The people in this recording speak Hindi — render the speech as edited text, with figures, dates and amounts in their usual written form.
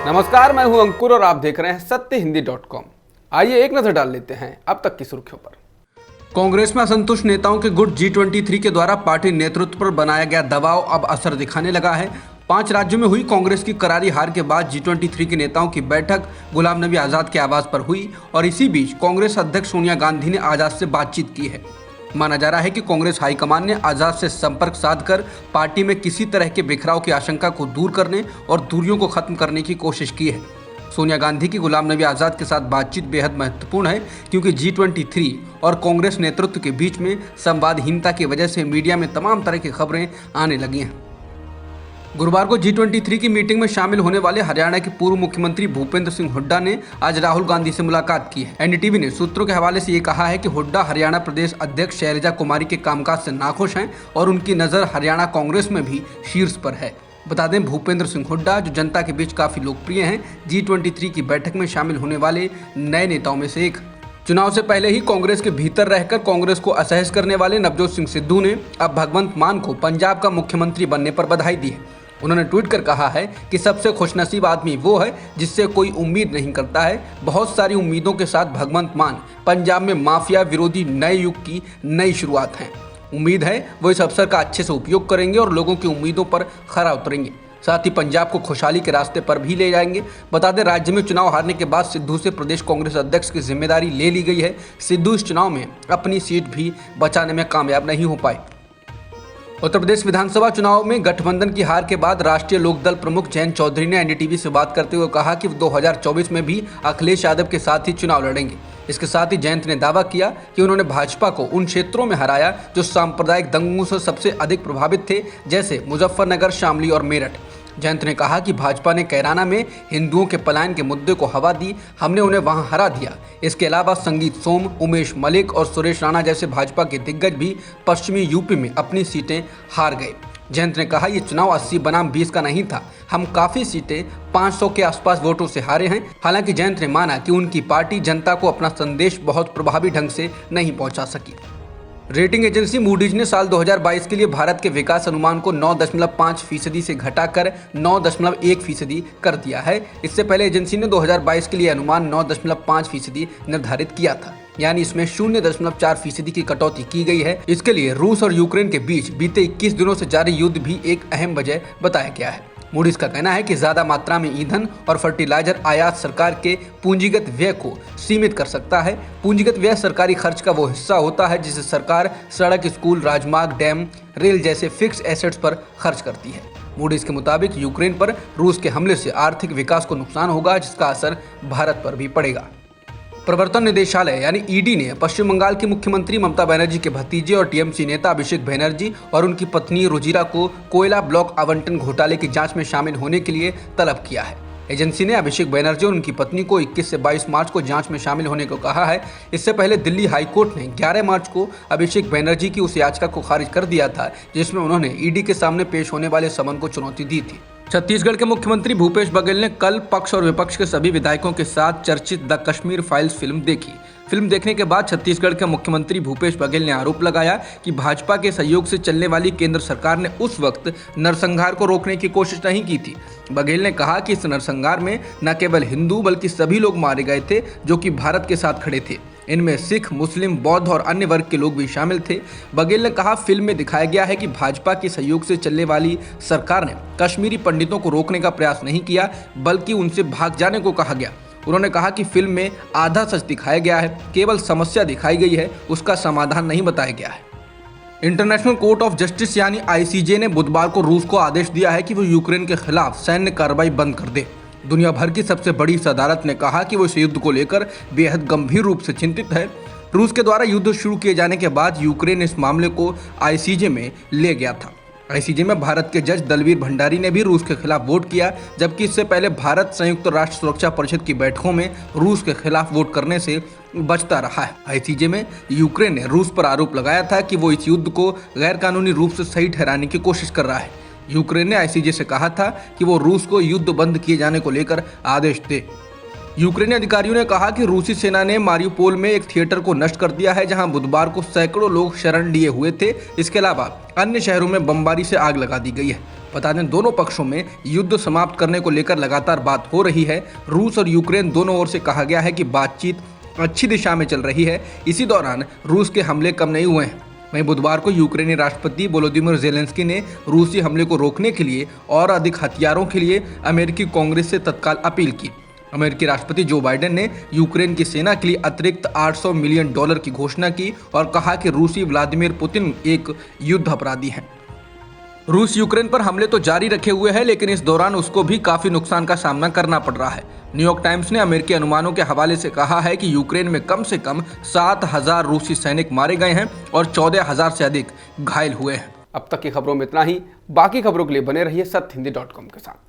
नमस्कार, मैं हूं अंकुर और आप देख रहे हैं सत्यहिंदी.com। आइए एक नजर डाल लेते हैं अब तक की सुर्खियों पर। कांग्रेस में असंतुष्ट नेताओं के गुट G23 के द्वारा पार्टी नेतृत्व पर बनाया गया दबाव अब असर दिखाने लगा है। 5 राज्यों में हुई कांग्रेस की करारी हार के बाद G23 के नेताओं की बैठक गुलाम नबी आजाद के आवास पर हुई और इसी बीच कांग्रेस अध्यक्ष सोनिया गांधी ने आजाद से बातचीत की है। माना जा रहा है कि कांग्रेस हाईकमान ने आजाद से संपर्क साधकर पार्टी में किसी तरह के बिखराव की आशंका को दूर करने और दूरियों को खत्म करने की कोशिश की है। सोनिया गांधी की गुलाम नबी आजाद के साथ बातचीत बेहद महत्वपूर्ण है क्योंकि G23 और कांग्रेस नेतृत्व के बीच में संवादहीनता की वजह से मीडिया में तमाम तरह की खबरें आने लगी हैं। गुरुवार को G23 की मीटिंग में शामिल होने वाले हरियाणा के पूर्व मुख्यमंत्री भूपेंद्र सिंह हुड्डा ने आज राहुल गांधी से मुलाकात की है। एनडीटीवी ने सूत्रों के हवाले से ये कहा है कि हुड्डा हरियाणा प्रदेश अध्यक्ष शैलजा कुमारी के कामकाज से नाखुश हैं और उनकी नज़र हरियाणा कांग्रेस में भी शीर्ष पर है। बता दें, भूपेंद्र सिंह हुड्डा जो जनता के बीच काफी लोकप्रिय हैं, G23 की बैठक में शामिल होने वाले नए नेताओं में से एक। चुनाव से पहले ही कांग्रेस के भीतर रहकर कांग्रेस को असहज करने वाले नवजोत सिंह सिद्धू ने अब भगवंत मान को पंजाब का मुख्यमंत्री बनने पर बधाई दी है। उन्होंने ट्वीट कर कहा है कि सबसे खुशनसीब आदमी वो है जिससे कोई उम्मीद नहीं करता है। बहुत सारी उम्मीदों के साथ भगवंत मान पंजाब में माफिया विरोधी नए युग की नई शुरुआत है। उम्मीद है वो इस अवसर का अच्छे से उपयोग करेंगे और लोगों की उम्मीदों पर खरा उतरेंगे, साथ ही पंजाब को खुशहाली के रास्ते पर भी ले जाएंगे। बता दें, राज्य में चुनाव हारने के बाद सिद्धू से प्रदेश कांग्रेस अध्यक्ष की जिम्मेदारी ले ली गई है। सिद्धू इस चुनाव में अपनी सीट भी बचाने में कामयाब नहीं हो पाए। उत्तर प्रदेश विधानसभा चुनाव में गठबंधन की हार के बाद राष्ट्रीय लोकदल प्रमुख जयंत चौधरी ने एनडीटीवी से बात करते हुए कहा कि 2024 में भी अखिलेश यादव के साथ ही चुनाव लड़ेंगे। इसके साथ ही जयंत ने दावा किया कि उन्होंने भाजपा को उन क्षेत्रों में हराया जो सांप्रदायिक दंगों से सबसे अधिक प्रभावित थे, जैसे मुजफ्फरनगर, शामली और मेरठ। जयंत ने कहा कि भाजपा ने कैराना में हिंदुओं के पलायन के मुद्दे को हवा दी, हमने उन्हें वहां हरा दिया। इसके अलावा संगीत सोम, उमेश मलिक और सुरेश राणा जैसे भाजपा के दिग्गज भी पश्चिमी यूपी में अपनी सीटें हार गए। जयंत ने कहा, ये चुनाव 80 बनाम 20 का नहीं था, हम काफ़ी सीटें 500 के आसपास वोटों से हारे हैं। हालांकि जयंत ने माना कि उनकी पार्टी जनता को अपना संदेश बहुत प्रभावी ढंग से नहीं पहुंचा सकी। रेटिंग एजेंसी मूडीज ने साल 2022 के लिए भारत के विकास अनुमान को 9.5% से घटाकर 9.1% कर दिया है। इससे पहले एजेंसी ने 2022 के लिए अनुमान 9.5% निर्धारित किया था, यानी इसमें 0.4% की कटौती की गई है। इसके लिए रूस और यूक्रेन के बीच बीते 21 दिनों से जारी युद्ध भी एक अहम वजह बताया गया है। मूडीज का कहना है कि ज्यादा मात्रा में ईंधन और फर्टिलाइजर आयात सरकार के पूंजीगत व्यय को सीमित कर सकता है। पूंजीगत व्यय सरकारी खर्च का वो हिस्सा होता है जिसे सरकार सड़क, स्कूल, राजमार्ग, डैम, रेल जैसे फिक्स एसेट्स पर खर्च करती है। मूडीज के मुताबिक यूक्रेन पर रूस के हमले से आर्थिक विकास को नुकसान होगा, जिसका असर भारत पर भी पड़ेगा। प्रवर्तन निदेशालय यानी ईडी ने पश्चिम बंगाल की मुख्यमंत्री ममता बनर्जी के भतीजे और टीएमसी नेता अभिषेक बनर्जी और उनकी पत्नी रुजिरा को कोयला ब्लॉक आवंटन घोटाले की जांच में शामिल होने के लिए तलब किया है। एजेंसी ने अभिषेक बनर्जी और उनकी पत्नी को 21 से 22 मार्च को जांच में शामिल होने को कहा है। इससे पहले दिल्ली हाईकोर्ट ने 11 मार्च को अभिषेक बनर्जी की उस याचिका को खारिज कर दिया था जिसमें उन्होंने ईडी के सामने पेश होने वाले समन को चुनौती दी थी। छत्तीसगढ़ के मुख्यमंत्री भूपेश बघेल ने कल पक्ष और विपक्ष के सभी विधायकों के साथ चर्चित द कश्मीर फाइल्स फिल्म देखी। फिल्म देखने के बाद छत्तीसगढ़ के मुख्यमंत्री भूपेश बघेल ने आरोप लगाया कि भाजपा के सहयोग से चलने वाली केंद्र सरकार ने उस वक्त नरसंहार को रोकने की कोशिश नहीं की थी। बघेल ने कहा कि इस नरसंहार में न केवल हिंदू बल्कि सभी लोग मारे गए थे जो कि भारत के साथ खड़े थे। इनमें सिख, मुस्लिम, बौद्ध और अन्य वर्ग के लोग भी शामिल थे। बघेल ने कहा, फिल्म में दिखाया गया है कि भाजपा के सहयोग से चलने वाली सरकार ने कश्मीरी पंडितों को रोकने का प्रयास नहीं किया बल्कि उनसे भाग जाने को कहा गया। उन्होंने कहा कि फिल्म में आधा सच दिखाया गया है, केवल समस्या दिखाई गई है, उसका समाधान नहीं बताया गया है। इंटरनेशनल कोर्ट ऑफ जस्टिस यानी ICJ ने बुधवार को रूस को आदेश दिया है कि वो यूक्रेन के खिलाफ सैन्य कार्रवाई बंद कर दे। दुनिया भर की सबसे बड़ी इस अदालत ने कहा कि वो इस युद्ध को लेकर बेहद गंभीर रूप से चिंतित है। रूस के द्वारा युद्ध शुरू किए जाने के बाद यूक्रेन इस मामले को ICJ में ले गया था। ICJ में भारत के जज दलवीर भंडारी ने भी रूस के खिलाफ वोट किया, जबकि इससे पहले भारत संयुक्त राष्ट्र सुरक्षा परिषद की बैठकों में रूस के खिलाफ वोट करने से बचता रहा है। ICJ में यूक्रेन ने रूस पर आरोप लगाया था कि वो इस युद्ध को गैरकानूनी रूप से सही ठहराने की कोशिश कर रहा है। यूक्रेन ने ICJ से कहा था कि वो रूस को युद्ध बंद किए जाने को लेकर आदेश दे। यूक्रेनी अधिकारियों ने कहा कि रूसी सेना ने मारियुपोल में एक थिएटर को नष्ट कर दिया है जहां बुधवार को सैकड़ों लोग शरण लिए हुए थे। इसके अलावा अन्य शहरों में बमबारी से आग लगा दी गई है। बता दें, दोनों पक्षों में युद्ध समाप्त करने को लेकर लगातार बात हो रही है। रूस और यूक्रेन दोनों ओर से कहा गया है कि बातचीत अच्छी दिशा में चल रही है। इसी दौरान रूस के हमले कम नहीं हुए हैं। वहीं बुधवार को यूक्रेनी राष्ट्रपति वोलोदिमीर ज़ेलेंस्की ने रूसी हमले को रोकने के लिए और अधिक हथियारों के लिए अमेरिकी कांग्रेस से तत्काल अपील की। अमेरिकी राष्ट्रपति जो बाइडेन ने यूक्रेन की सेना के लिए अतिरिक्त $800 मिलियन की घोषणा की और कहा कि रूसी व्लादिमीर पुतिन एक युद्ध अपराधी हैं। रूस यूक्रेन पर हमले तो जारी रखे हुए है, लेकिन इस दौरान उसको भी काफी नुकसान का सामना करना पड़ रहा है। न्यूयॉर्क टाइम्स ने अमेरिकी अनुमानों के हवाले से कहा है कि यूक्रेन में कम से कम 7,000 रूसी सैनिक मारे गए हैं और 14,000 से अधिक घायल हुए हैं। अब तक की खबरों में इतना ही। बाकी खबरों के लिए बने रहिए सत्यहिंदी.com के साथ।